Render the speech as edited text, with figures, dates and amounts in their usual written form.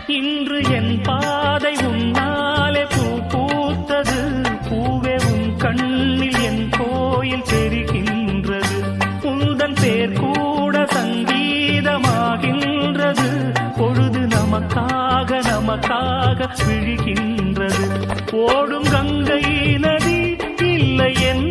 இன்று என் பாதை உன்னாலே பூ பூத்தது. பூவே உன் கண்ணில் என் கோயில் தெரிகின்றது. உந்தன் பேர் கூட சங்கீதமாகின்றது. பொழுது நமக்காக நமக்காக விழுகின்றது. ஓடும் கங்கை நதி இல்லை என்